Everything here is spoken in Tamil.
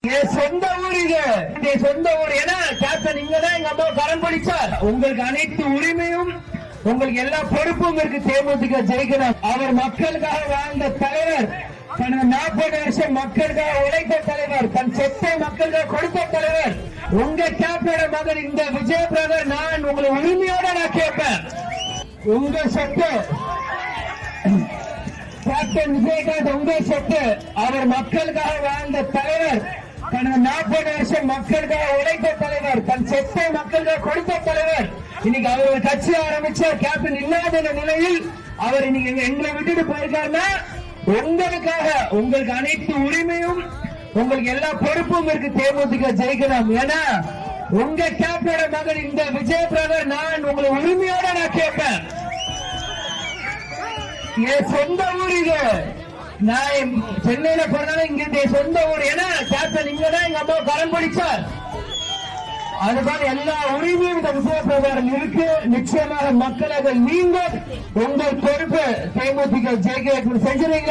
என் சொந்த ஊர் இது. என் சொந்த ஊர். ஏன்னா கேப்டன் இங்க தான் எங்க அம்மா கரம் பிடிச்சார். உங்களுக்கு அனைத்து உரிமையும், உங்களுக்கு எல்லா பொறுப்பும் இருக்கு. தேமுதிக ஜெயிக்கணும். அவர் மக்களுக்காக வாழ்ந்த தலைவர், தனது 40 வருஷம் மக்களுக்காக உழைத்த தலைவர், தன் சொத்தை மக்களுக்காக கொடுத்த தலைவர். உங்க கேப்டனோட மகன் இந்த விஜய் பிரதர். நான் உங்களை உரிமையோட நான் கேட்பேன். உங்க சொத்து கேப்டன் விஜயகாந்த், உங்க சொத்து. அவர் மக்களுக்காக வாழ்ந்த தலைவர், தனது 40 வருஷம் மக்களுக்காக உழைத்த தலைவர், தன் சொத்தை மக்களுக்காக கொடுத்த தலைவர். இன்னைக்கு அவர் கட்சி ஆரம்பிச்சார். கேப்டன் இல்லாத நிலையில் அவர் இன்னைக்கு எங்களை விட்டுட்டு போயிருக்காருன்னா உங்களுக்காக, உங்களுக்கு அனைத்து உரிமையும், உங்களுக்கு எல்லா பொறுப்பும் இருக்கு. தேமுதிக ஜெயிக்கணும். ஏன்னா உங்க கேப்டனோட மகன் இந்த விஜய் பிரதர். நான் உங்களை உரிமையோட நான் கேட்பேன். என் சொந்த ஊர் இது. நான் சென்னையில பிறந்தாலும் இங்க சொந்த ஊர். ஏன்னா கேப்டன் இங்க தான் எங்க அம்மா கரம் பிடிச்சார். அதுதான் எல்லா உரிமையும் இந்த விஜய பிரதர் இருக்கு. நிச்சயமாக மக்களாக நீங்கள் உங்கள் பொறுப்பு தேமுதிக ஜெயிக்க செஞ்சிருக்கீங்க.